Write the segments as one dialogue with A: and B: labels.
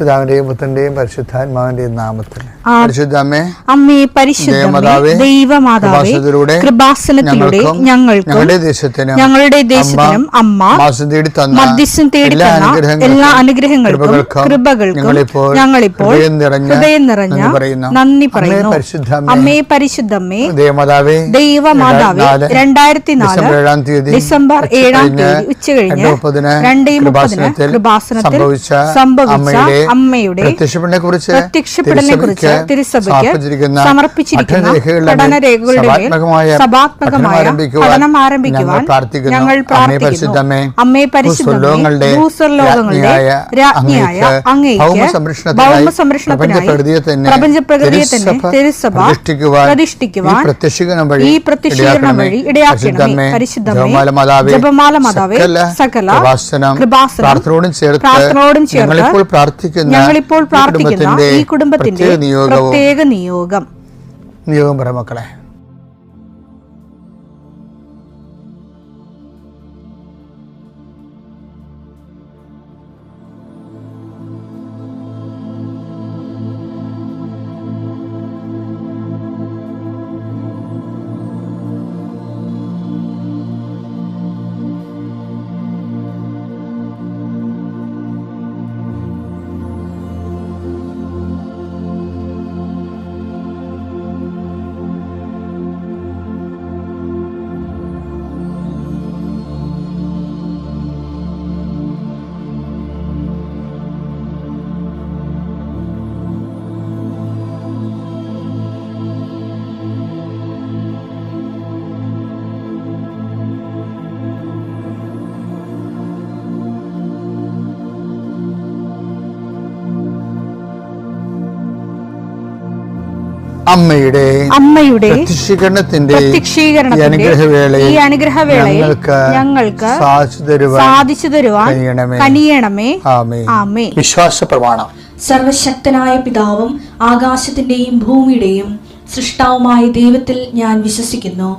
A: പിതാവിന്റെയും പുത്രന്റെയും പരിശുദ്ധാത്മാവിന്റെയും നാമത്തിൽ പരിശുദ്ധ അമ്മേ,
B: അമ്മേ പരിശുദ്ധമേ, ദൈവമാതാവേ, കൃപാസനത്തിലൂടെ ഞങ്ങളുടെ ദേശത്തിനും അമ്മ മധ്യസ്ഥം തേടി തന്ന എല്ലാ അനുഗ്രഹങ്ങൾക്കും കൃപകൾക്കും ഞങ്ങളിപ്പോൾ ഹൃദയം നിറഞ്ഞ നന്ദി പറയുന്നു. അമ്മേ പരിശുദ്ധമേ, ദൈവമാതാവേ, 2004 ഡിസംബർ 7 ഉച്ചകഴിഞ്ഞ് 2:30 കൃപാസനത്തിൽ സംഭവിച്ച അമ്മയുടെ പ്രത്യക്ഷപ്പെടലിനെ കുറിച്ച് തിരുസഭയ്ക്ക് സമർപ്പിച്ചിരിക്കുന്ന പഠനരേഖകളുടെ മേൽ സഭാത്മകമായ പഠനം ആരംഭിക്കുവാൻ ഞങ്ങൾ പ്രാർത്ഥിക്കുന്നു. അമ്മേ പരിശുദ്ധമേ, ഭൂസ്വർലോകങ്ങളുടെ രാജ്ഞിയായ അങ്ങേയ്ക്ക് ഭൗമസംരക്ഷണത്തിനായി പ്രപഞ്ചപ്രകൃതിയെ തന്നെ തിരുസഭ പ്രതിഷ്ഠിക്കുവാൻ ഈ പ്രത്യക്ഷീകരണം വഴി ഇടയാക്കണമേ. പരിശുദ്ധമേ, ജപമാല മാതാവേ, സകല കൃപാസനം പ്രാർത്ഥനയോടും ചേർത്ത് ഞങ്ങളിപ്പോൾ പ്രാർത്ഥിക്കുന്ന ഈ കുടുംബത്തിന്റെ പ്രത്യേക നിയോഗം
A: പറ മക്കളെ. അമ്മയുടെ പ്രത്യക്ഷീകരണത്തിന്റെ ഈ അനുഗ്രഹവേളയിൽ ഞങ്ങൾക്ക് സാധിച്ചു തരുവാൻ കനിയണമേ. ആമേൻ.
C: വിശ്വാസ പ്രമാണം. സർവശക്തനായ പിതാവും ആകാശത്തിന്റെയും ഭൂമിയുടെയും സൃഷ്ടാവുമായ ദൈവത്തിൽ ഞാൻ വിശ്വസിക്കുന്നു.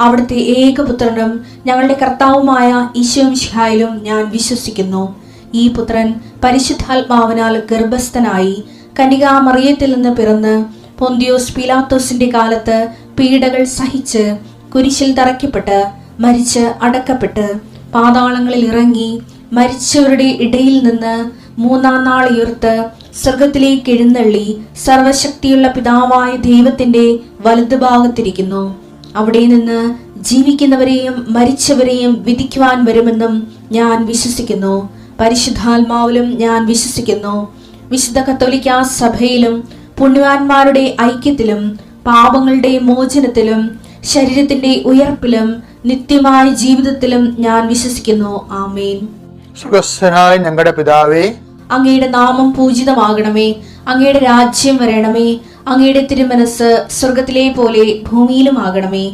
C: അവിടുത്തെ ഏകപുത്രനും ഞങ്ങളുടെ കർത്താവുമായ ഈശോമിശിഹായിലും ഞാൻ വിശ്വസിക്കുന്നു. ഈ പുത്രൻ പരിശുദ്ധാത്മാവിനാൽ ഗർഭസ്ഥനായി കന്യകാമറിയത്തിൽ നിന്ന് പിറന്ന് പൊന്തിയോസ് പീലാത്തോസിന്റെ കാലത്ത് പീഡകൾ സഹിച്ച് കുരിശിൽ തറയ്ക്കപ്പെട്ട് മരിച്ച് അടക്കപ്പെട്ട് പാതാളങ്ങളിൽ ഇറങ്ങി മരിച്ചവരുടെ ഇടയിൽ നിന്ന് 3-ാം നാൾ ഉയർത്ത് സ്വർഗത്തിലേക്ക് എഴുന്നള്ളി സർവശക്തിയുള്ള പിതാവായ ദൈവത്തിന്റെ വലതുഭാഗത്തിരിക്കുന്നു. അവിടെ നിന്ന് ജീവിക്കുന്നവരെയും മരിച്ചവരെയും വിധിക്കുവാൻ വരുമെന്നും ഞാൻ വിശ്വസിക്കുന്നു. പരിശുദ്ധാത്മാവിലും ഞാൻ വിശ്വസിക്കുന്നു. വിശുദ്ധ കത്തോലിക്കാ സഭയിലും പുണ്യവാന്മാരുടെ ഐക്യത്തിലും പാപങ്ങളുടെ മോചനത്തിലും ശരീരത്തിന്റെ ഉയർപ്പിലും നിത്യമായ ജീവിതത്തിലും ഞാൻ വിശ്വസിക്കുന്നു. ആമേൻ.
A: സ്വർഗ്ഗസ്ഥനായ ഞങ്ങളുടെ പിതാവേ,
C: അങ്ങയുടെ നാമം പൂജിതമാകണമേ. അങ്ങയുടെ രാജ്യം വരണമേ. അങ്ങയുടെ തിരുമനസ് സ്വർഗത്തിലെ പോലെ ഭൂമിയിലും ആകണമേ.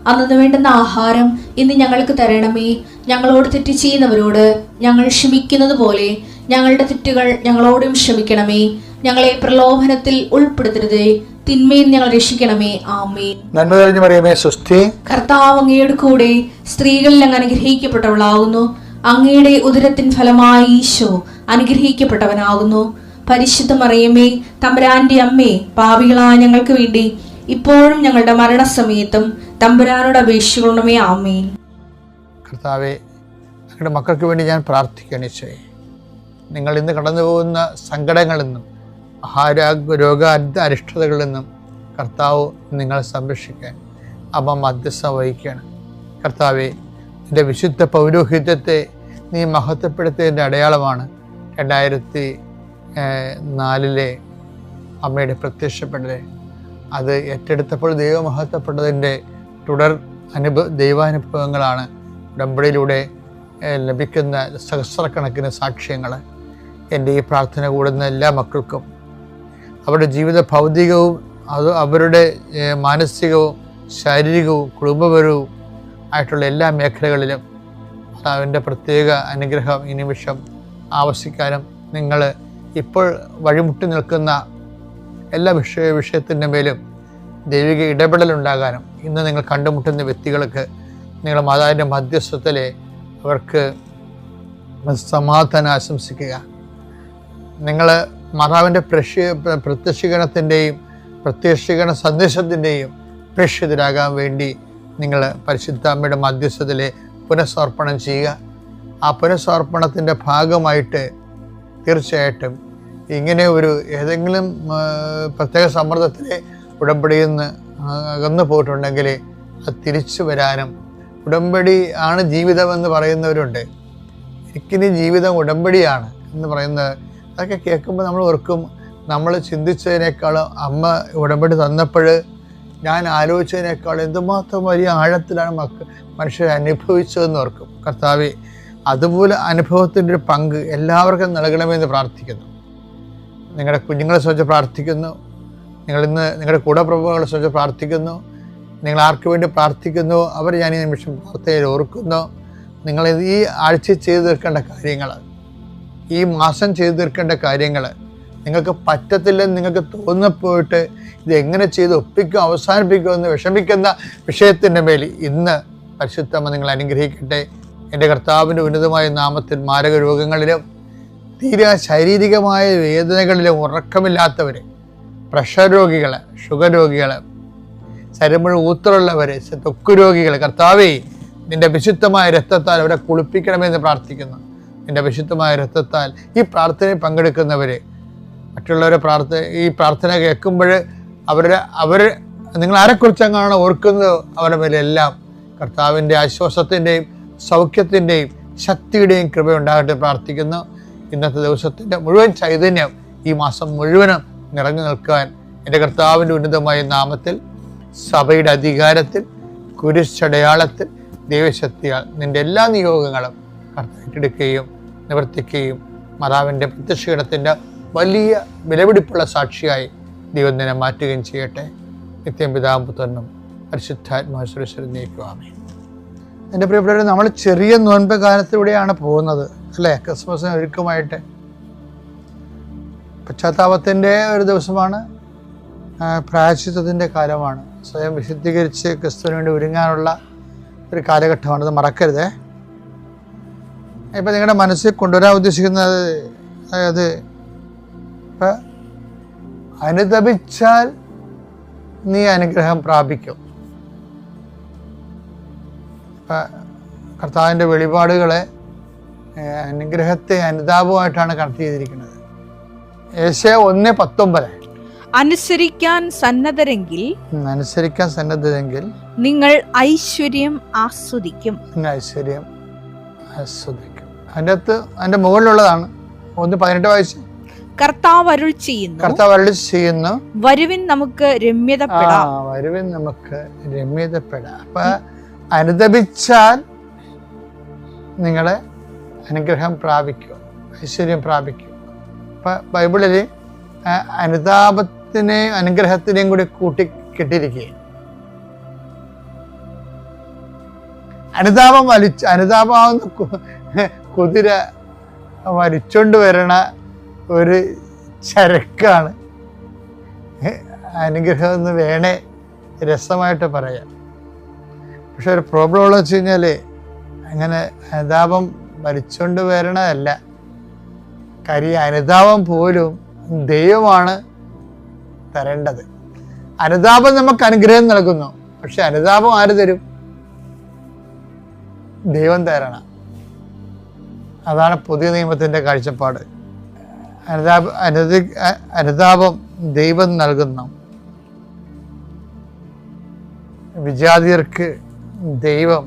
C: അന്നു വേണ്ടുന്ന ആഹാരം ഇന്ന് ഞങ്ങൾക്ക് തരണമേ. ഞങ്ങളോട് തെറ്റ് ചെയ്യുന്നവരോട് ഞങ്ങൾ ക്ഷമിക്കുന്നത് പോലെ ഞങ്ങളുടെ തെറ്റുകൾ ഞങ്ങളോടും ക്ഷമിക്കണമേ. ഞങ്ങളെ പ്രലോഭനത്തിൽ ഉൾപ്പെടുത്തരുതേ, തിന്മയിൽ ഞങ്ങൾ രക്ഷിക്കണമേ. ആമേൻ.
A: നന്മ നിറഞ്ഞ മറിയമേ, സ്വസ്തി.
C: കർത്താവ് അങ്ങയുടെ കൂടെ സ്ത്രീകളിൽ അങ്ങ് അനുഗ്രഹിക്കപ്പെട്ടവളാകുന്നു. അങ്ങയുടെ ഉദരത്തിൻ ഫലമായി ഈശോ അനുഗ്രഹിക്കപ്പെട്ടവനാകുന്നു. പരിശുദ്ധ മറിയമേ, തമ്പുരാന്റെ അമ്മേ, പാപികളായ ഞങ്ങൾക്ക് വേണ്ടി ഇപ്പോഴും ഞങ്ങളുടെ മരണസമയത്തും തമ്പുരാനോട് അപേക്ഷിക്കണമേ. ആമേൻ.
A: കർത്താവേ, ഞങ്ങളുടെ മക്കൾക്ക് വേണ്ടി ഞാൻ പ്രാർത്ഥിക്കണേ. നിങ്ങൾ ഇന്ന് കടന്നു പോകുന്ന സങ്കടങ്ങളിൽ നിന്നും രോഗ അരിഷ്ടതകളിൽ നിന്നും കർത്താവ് നിങ്ങളെ സംരക്ഷിക്കാൻ അമ്മ മധ്യസ്ഥ വഹിക്കുകയാണ്. കർത്താവെ, എൻ്റെ വിശുദ്ധ പൗരോഹിത്യത്തെ നീ മഹത്വപ്പെടുത്തിയതിൻ്റെ അടയാളമാണ് 2004 അമ്മയുടെ പ്രത്യക്ഷപ്പെടൽ. അത് ഏറ്റെടുത്തപ്പോൾ ദൈവം മഹത്വപ്പെട്ടതിൻ്റെ തുടർ ദൈവാനുഭവങ്ങളാണ് ഉടമ്പടിയിലൂടെ ലഭിക്കുന്ന സഹസ്രക്കണക്കിന് സാക്ഷ്യങ്ങൾ. എൻ്റെ ഈ പ്രാർത്ഥന കൂടുന്ന എല്ലാ മക്കൾക്കും അവരുടെ ജീവിത ഭൗതികവും അവരുടെ മാനസികവും ശാരീരികവും കുടുംബപരവും ആയിട്ടുള്ള എല്ലാ മേഖലകളിലും അതിൻ്റെ പ്രത്യേക അനുഗ്രഹം ഈ നിമിഷം ആവശ്യിക്കാനും നിങ്ങൾ ഇപ്പോൾ വഴിമുട്ടി നിൽക്കുന്ന എല്ലാ വിഷയത്തിൻ്റെ മേലും ദൈവിക ഇടപെടലുണ്ടാകാനും ഇന്ന് നിങ്ങൾ കണ്ടുമുട്ടുന്ന വ്യക്തികൾക്ക് നിങ്ങൾ മാതാവിൻ്റെ മധ്യസ്ഥത്തിലെ അവർക്ക് സമാധാനം ആശംസിക്കുക. നിങ്ങൾ മാതാവിൻ്റെ പ്രത്യക്ഷീകരണത്തിൻ്റെയും പ്രത്യക്ഷീകരണ സന്ദേശത്തിൻ്റെയും പ്രേക്ഷിതരാകാൻ വേണ്ടി നിങ്ങൾ പരിശുദ്ധ അമ്മയുടെ മധ്യസ്ഥതയിൽ പുനഃസമർപ്പണം ചെയ്യുക. ആ പുനഃസമർപ്പണത്തിൻ്റെ ഭാഗമായിട്ട് തീർച്ചയായിട്ടും ഇങ്ങനെ ഒരു ഏതെങ്കിലും പ്രത്യേക സമ്മർദ്ദത്തിലെ ഉടമ്പടിയിൽ നിന്ന് അകന്നു പോയിട്ടുണ്ടെങ്കിൽ അത് തിരിച്ചു വരാനും, ഉടമ്പടി ആണ് ജീവിതമെന്ന് പറയുന്നവരുണ്ട്. എനിക്കിനി ജീവിതം ഉടമ്പടിയാണ് എന്ന് പറയുന്നത്, അതൊക്കെ കേൾക്കുമ്പോൾ നമ്മൾ ഓർക്കും, നമ്മൾ ചിന്തിച്ചതിനേക്കാളും അമ്മ ഉടമ്പടി തന്നപ്പോൾ ഞാൻ ആലോചിച്ചതിനേക്കാൾ എന്തുമാത്രം വലിയ ആഴത്തിലാണ് മനുഷ്യരെ അനുഭവിച്ചതെന്ന് ഓർക്കും. കർത്താവേ, അതുപോലെ അനുഭവത്തിൻ്റെ ഒരു പങ്ക് എല്ലാവർക്കും നൽകണമെന്ന് പ്രാർത്ഥിക്കുന്നു. നിങ്ങളുടെ കുഞ്ഞുങ്ങളെ സംബന്ധിച്ച് പ്രാർത്ഥിക്കുന്നു. നിങ്ങളിന്ന് നിങ്ങളുടെ കൂടപ്രഭുക്കളെ സംബന്ധിച്ച് പ്രാർത്ഥിക്കുന്നു. നിങ്ങൾ ആർക്ക് വേണ്ടി പ്രാർത്ഥിക്കുന്നു അവർ ഞാൻ ഈ നിമിഷം പ്രാർത്ഥനയിൽ ഓർക്കുന്നു. നിങ്ങൾ ഈ ആഴ്ച ചെയ്തു തീർക്കേണ്ട കാര്യങ്ങൾ, ഈ മാസം ചെയ്തു തീർക്കേണ്ട കാര്യങ്ങൾ, നിങ്ങൾക്ക് പറ്റത്തില്ലെന്ന് നിങ്ങൾക്ക് തോന്നിപ്പോയിട്ട് ഇതെങ്ങനെ ചെയ്ത് ഒപ്പിക്കും അവസാനിപ്പിക്കുമെന്ന് വിഷമിക്കുന്ന വിഷയത്തിൻ്റെ മേൽ ഇന്ന് പരിശുദ്ധമ്മ നിങ്ങൾ അനുഗ്രഹിക്കട്ടെ. എൻ്റെ കർത്താവിൻ്റെ ഉന്നതമായ നാമത്തിൽ മാരക രോഗങ്ങളിലും തീരെ ശാരീരികമായ വേദനകളിലും ഉറക്കമില്ലാത്തവർ, പ്രഷർ രോഗികൾ, ഷുഗർ രോഗികൾ, ശരീരം ഊത്തറുള്ളവർ, ത്വക്ക് രോഗികൾ, കർത്താവേ നിൻ്റെ വിശുദ്ധമായ രക്തത്താൽ അവരെ കുളിപ്പിക്കണമെന്ന് പ്രാർത്ഥിക്കുന്നു. നിൻ്റെ വിശുദ്ധമായ രക്തത്താൽ ഈ പ്രാർത്ഥനയിൽ പങ്കെടുക്കുന്നവർ, മറ്റുള്ളവരെ ഈ പ്രാർത്ഥന കേൾക്കുമ്പോൾ അവർ നിങ്ങൾ ആരെക്കുറിച്ചെങ്ങാണ് ഓർക്കുന്നത് അവരുടെ മേലെല്ലാം കർത്താവിൻ്റെ ആശ്വാസത്തിൻ്റെയും സൗഖ്യത്തിൻ്റെയും ശക്തിയുടെയും കൃപയുണ്ടാകട്ടെ പ്രാർത്ഥിക്കുന്നു. ഇന്നത്തെ ദിവസത്തിൻ്റെ മുഴുവൻ ചൈതന്യം ഈ മാസം മുഴുവനും നിറഞ്ഞു നിൽക്കാൻ എൻ്റെ കർത്താവിൻ്റെ ഉന്നതമായ നാമത്തിൽ, സഭയുടെ അധികാരത്തിൽ, കുരിശടയാളത്തിൽ, ദൈവശക്തിയാൽ നിൻ്റെ എല്ലാ നിയോഗങ്ങളും ഏറ്റെടുക്കുകയും നിവർത്തിക്കുകയും മാതാവിൻ്റെ പ്രത്യക്ഷീകരണത്തിൻ്റെ വലിയ വിലപിടിപ്പുള്ള സാക്ഷിയായി ദൈവം നിന്നെ മാറ്റുകയും ചെയ്യട്ടെ. നിത്യം പിതാവും പുത്രനും പരിശുദ്ധാത്മാശ്വരേശ്വരൻ നീക്കുവാമേ. എൻ്റെ പ്രിയപ്പെട്ടവരെ, നമ്മൾ ചെറിയ നോൻപ് കാലത്തിലൂടെയാണ് പോകുന്നത് അല്ലേ? ക്രിസ്മസിന് ഒരുക്കമായിട്ട് പശ്ചാത്താപത്തിൻ്റെ ഒരു ദിവസമാണ്, പ്രായശ്ചിത്തത്തിൻ്റെ കാലമാണ്, സ്വയം വിശുദ്ധീകരിച്ച് ക്രിസ്തുവിന് വേണ്ടി ഒരുങ്ങാനുള്ള ഒരു കാലഘട്ടമാണ്. അത് മറക്കരുതേ. ഇപ്പം നിങ്ങളുടെ മനസ്സിൽ കൊണ്ടുവരാൻ ഉദ്ദേശിക്കുന്നത്, അതായത് ഇപ്പം അനുതപിച്ചാൽ നീ അനുഗ്രഹം പ്രാപിക്കും. ഇപ്പം കർത്താവിൻ്റെ വെളിപാടുകളെ അനുഗ്രഹത്തെ അനുതാപമായിട്ടാണ് കണക്ട് ചെയ്തിരിക്കുന്നത്. യേശയ്യാ 1:19
B: അനുസരിക്കാൻ സന്നദ്ധരെങ്കിൽ നിങ്ങൾ ഐശ്വര്യം ആസ്വദിക്കും.
A: അതിൻ്റെ മുകളിലുള്ളതാണ് 1:18 വായിച്ച്.
B: കർത്താവ് അരുൾ ചെയ്യുന്നു, വരുവിൻ നമുക്ക് രമ്യതപ്പെടാം.
A: അപ്പൊ അനുതപിച്ചാൽ നിങ്ങളെ അനുഗ്രഹം പ്രാപിക്കും, ഐശ്വര്യം പ്രാപിക്കും. അപ്പൊ ബൈബിളിൽ അനുതാപത്തിനെയും അനുഗ്രഹത്തിനെയും കൂടി കൂട്ടിക്കെട്ടിരിക്കുകയാണ്. അനുതാപമാവുന്ന കുതിര വലിച്ചോണ്ട് വരണ ഒരു ചരക്കാണ് അനുഗ്രഹം എന്ന് വേണേ രസമായിട്ട് പറയാം. പക്ഷെ ഒരു പ്രോബ്ലം ഉള്ളത് വെച്ച് കഴിഞ്ഞാൽ അങ്ങനെ അനുതാപം വലിച്ചോണ്ട് വരണതല്ല. കാര്യം അനുതാപം പോലും ദൈവമാണ് തരേണ്ടത്. അനുതാപം നമുക്ക് അനുഗ്രഹം നൽകുന്നു, പക്ഷെ അനുതാപം ആര് തരും? ദൈവം തരണം. അതാണ് പുതിയ നിയമത്തിൻ്റെ കാഴ്ചപ്പാട്. അനുതാപം ദൈവം നൽകുന്നു. വിജാതിയർക്ക് ദൈവം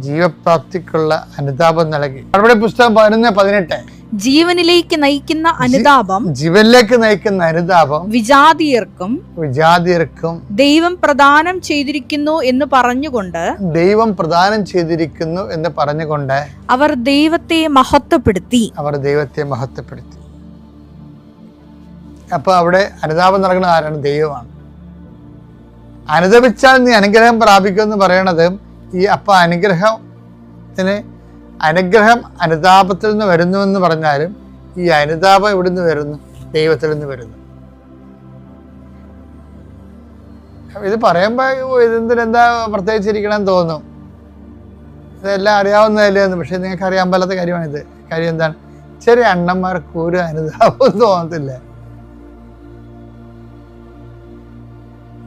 A: ജീവപ്രാപ്തിക്കുള്ള അനുതാപം നൽകി. അവിടെ പുസ്തകം 11:18
B: ജീവനിലേക്ക് നയിക്കുന്ന അനുതാപം വിജാതിയർക്കും ദൈവം പ്രദാനം ചെയ്തിരിക്കുന്നു എന്ന് പറഞ്ഞുകൊണ്ട് അവർ ദൈവത്തെ മഹത്വപ്പെടുത്തി.
A: അപ്പൊ അവിടെ അനുതാപം നൽകുന്ന ആരാണ്? ദൈവമാണ്. അനുതപിച്ചാൽ നീ അനുഗ്രഹം പ്രാപിക്കുമെന്ന് പറയണത് അനുഗ്രഹം അനുതാപത്തിൽ നിന്ന് വരുന്നു എന്ന് പറഞ്ഞാലും ഈ അനുതാപം എവിടുന്ന് വരുന്നു? ദൈവത്തിൽ നിന്ന് വരുന്നു. ഇത് പറയുമ്പോൾ ഇതെന്താ പ്രത്യേകിച്ചിരിക്കണം തോന്നും. ഇതെല്ലാം അറിയാവുന്നതല്ലേ എന്ന്. പക്ഷെ നിങ്ങൾക്ക് അറിയാൻ പാലാത്ത കാര്യമാണിത്. കാര്യം എന്താണ്? ഇച്ചിരി അണ്ണന്മാർക്ക് ഒരു അനുതാപം തോന്നത്തില്ല.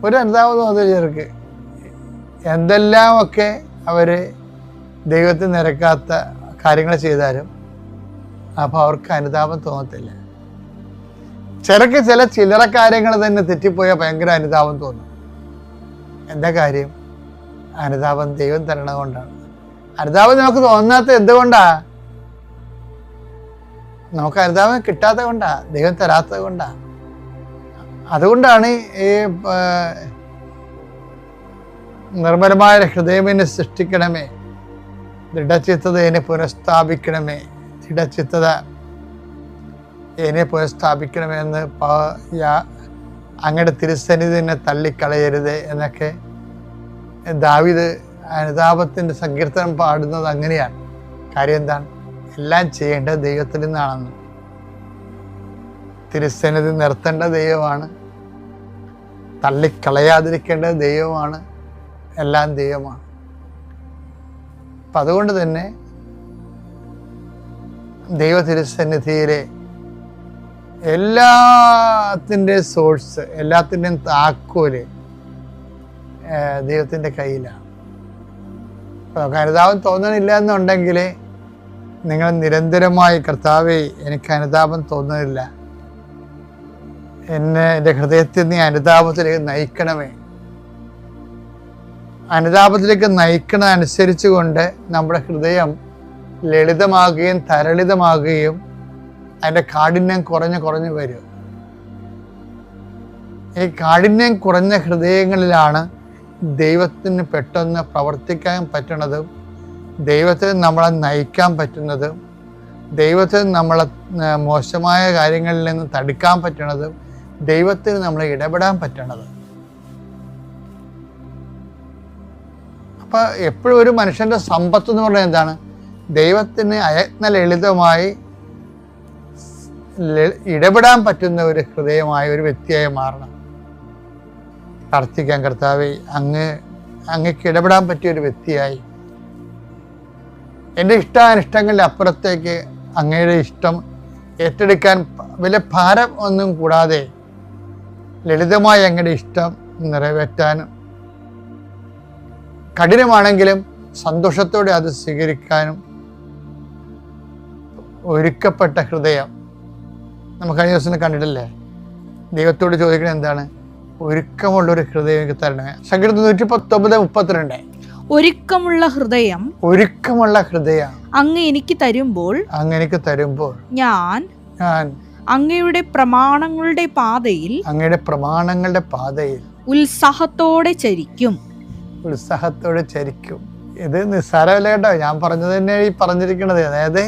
A: ഒരു അനുതാപം തോന്നില്ല ചെറുക്ക്. എന്തെല്ലാമൊക്കെ അവര് ദൈവത്തിന് നിരക്കാത്ത കാര്യങ്ങൾ ചെയ്താലും അപ്പോൾ അവർക്ക് അനുതാപം തോന്നത്തില്ല. ചിലക്ക് ചില്ലറ കാര്യങ്ങൾ തന്നെ തെറ്റിപ്പോയാൽ ഭയങ്കര അനുതാപം തോന്നും. എന്താ കാര്യം? അനുതാപം ദൈവം തരണത് കൊണ്ടാണ്. അനുതാപം നമുക്ക് തോന്നാത്ത എന്തുകൊണ്ടാ? നമുക്ക് അനുതാപം കിട്ടാത്ത കൊണ്ടാ, ദൈവം തരാത്തത് കൊണ്ടാ. അതുകൊണ്ടാണ് ഈ നിർമ്മലമായ ഹൃദയമെന്നെ സൃഷ്ടിക്കണമേ, ദൃഢചിത്തത എന്നെ പുനഃസ്ഥാപിക്കണമേ, ദൃഢചിത്തത എന്നെ പുനഃസ്ഥാപിക്കണമേ എന്ന് അങ്ങയുടെ തിരുസന്നിധി എന്നെ തള്ളിക്കളയരുത് എന്നൊക്കെ ദാവീദ് അനുതാപത്തിൻ്റെ സങ്കീർത്തനം പാടുന്നത് അങ്ങനെയാണ്. കാര്യം എന്താണ്? എല്ലാം ചെയ്യേണ്ടത് ദൈവത്തിൽ നിന്നാണെന്ന്. തിരുസന്നിധി നിർത്തേണ്ട ദൈവമാണ്, തള്ളിക്കളയാതിരിക്കേണ്ടത് ദൈവമാണ്, എല്ലാം ദൈവമാണ്. അപ്പം അതുകൊണ്ട് തന്നെ ദൈവ തിരുസന്നിധിയിലെ എല്ലാത്തിൻ്റെയും സോഴ്സ്, എല്ലാത്തിൻ്റെയും താക്കോല് ദൈവത്തിൻ്റെ കയ്യിലാണ്. അപ്പോൾ നമുക്ക് അനുതാപം തോന്നണില്ല എന്നുണ്ടെങ്കിൽ നിങ്ങൾ നിരന്തരമായി കർത്താവേ എനിക്ക് അനുതാപം തോന്നുന്നില്ല, എൻ്റെ ഹൃദയത്തിൽ നീ അനുതാപത്തിലേക്ക് നയിക്കണമേ. അനുതാപത്തിലേക്ക് നയിക്കണതനുസരിച്ച് കൊണ്ട് നമ്മുടെ ഹൃദയം ലളിതമാകുകയും തരളിതമാകുകയും അതിൻ്റെ കാഠിന്യം കുറഞ്ഞു വരും. ഈ കാഠിന്യം കുറഞ്ഞ ഹൃദയങ്ങളിലാണ് ദൈവത്തിന് പെട്ടെന്ന് പ്രവർത്തിക്കാൻ പറ്റുന്നതും, ദൈവത്തിന് നമ്മളെ നയിക്കാൻ പറ്റുന്നതും, ദൈവത്തിന് നമ്മളെ മോശമായ കാര്യങ്ങളിൽ നിന്ന് തടുക്കാൻ പറ്റണതും, ദൈവത്തിന് നമ്മളെ ഇടപെടാൻ പറ്റണത്. അപ്പം എപ്പോഴും ഒരു മനുഷ്യൻ്റെ സമ്പത്ത് എന്ന് പറഞ്ഞാൽ എന്താണ്? ദൈവത്തിന് അയത്ന ലളിതമായി ഇടപെടാൻ പറ്റുന്ന ഒരു ഹൃദയമായ ഒരു വ്യക്തിയായി മാറണം. പ്രാർത്ഥിക്കാൻ, കർത്താവേ അങ്ങക്ക് ഇടപെടാൻ പറ്റിയ ഒരു വ്യക്തിയായി, എൻ്റെ ഇഷ്ടാനിഷ്ടങ്ങളുടെ അപ്പുറത്തേക്ക് അങ്ങയുടെ ഇഷ്ടം ഏറ്റെടുക്കാൻ വലിയ ഭാരം ഒന്നും കൂടാതെ ലളിതമായി അങ്ങയുടെ ഇഷ്ടം നിറവേറ്റാനും, കഠിനമാണെങ്കിലും സന്തോഷത്തോടെ അത് സ്വീകരിക്കാനും ഒരുക്കപ്പെട്ട ഹൃദയം. നമുക്ക് കഴിഞ്ഞ ദിവസം കണ്ടിട്ടില്ലേ? ദൈവത്തോട് ചോദിക്കുന്നത് എന്താണ്? ഒരുക്കമുള്ളൊരു ഹൃദയം എനിക്ക് തരണമേ. സങ്കീർത്തനം 119:32.
B: ഒരുക്കമുള്ള ഹൃദയം അങ്ങ് എനിക്ക് തരുമ്പോൾ ഞാൻ അങ്ങയുടെ പ്രമാണങ്ങളുടെ പാതയിൽ ഉത്സാഹത്തോടെ ചരിക്കും.
A: ഇത് നിസ്സാരമല്ല കേട്ടോ, ഞാൻ പറഞ്ഞത് തന്നെ ഈ പറഞ്ഞിരിക്കുന്നത്. അതായത്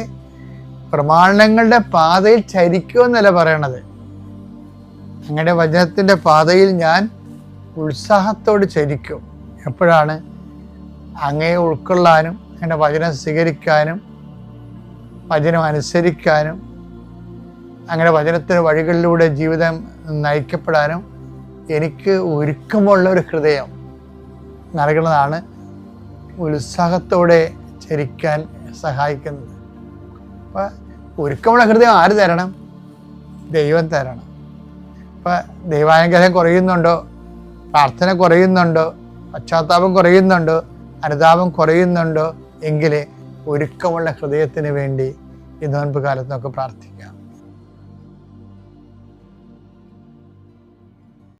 A: പ്രമാണങ്ങളുടെ പാതയിൽ ചരിക്കുമെന്നല്ല പറയണത്. അങ്ങയുടെ വചനത്തിൻ്റെ പാതയിൽ ഞാൻ ഉത്സാഹത്തോട് ചരിക്കും. എപ്പോഴാണ്? അങ്ങയെ ഉൾക്കൊള്ളാനും, അങ്ങയുടെ വചനം സ്വീകരിക്കാനും, വചനം അനുസരിക്കാനും, അങ്ങയുടെ വചനത്തിൻ്റെ വഴികളിലൂടെ ജീവിതം നയിക്കപ്പെടാനും എനിക്ക് ഒരുക്കമുള്ള ഒരു ഹൃദയം നൽകുന്നതാണ് ഉത്സാഹത്തോടെ ചരിക്കാൻ സഹായിക്കുന്നത്. അപ്പം ഒരുക്കമുള്ള ഹൃദയം ആര് തരണം? ദൈവം തരണം. അപ്പം ദൈവാനുഗ്രഹം കുറയുന്നുണ്ടോ? പ്രാർത്ഥന കുറയുന്നുണ്ടോ? പശ്ചാത്താപം കുറയുന്നുണ്ടോ? അനുതാപം കുറയുന്നുണ്ടോ? എങ്കിൽ ഒരുക്കമുള്ള ഹൃദയത്തിന് വേണ്ടി ഈ നോൻപ് കാലത്ത് നമുക്ക് പ്രാർത്ഥിക്കാം.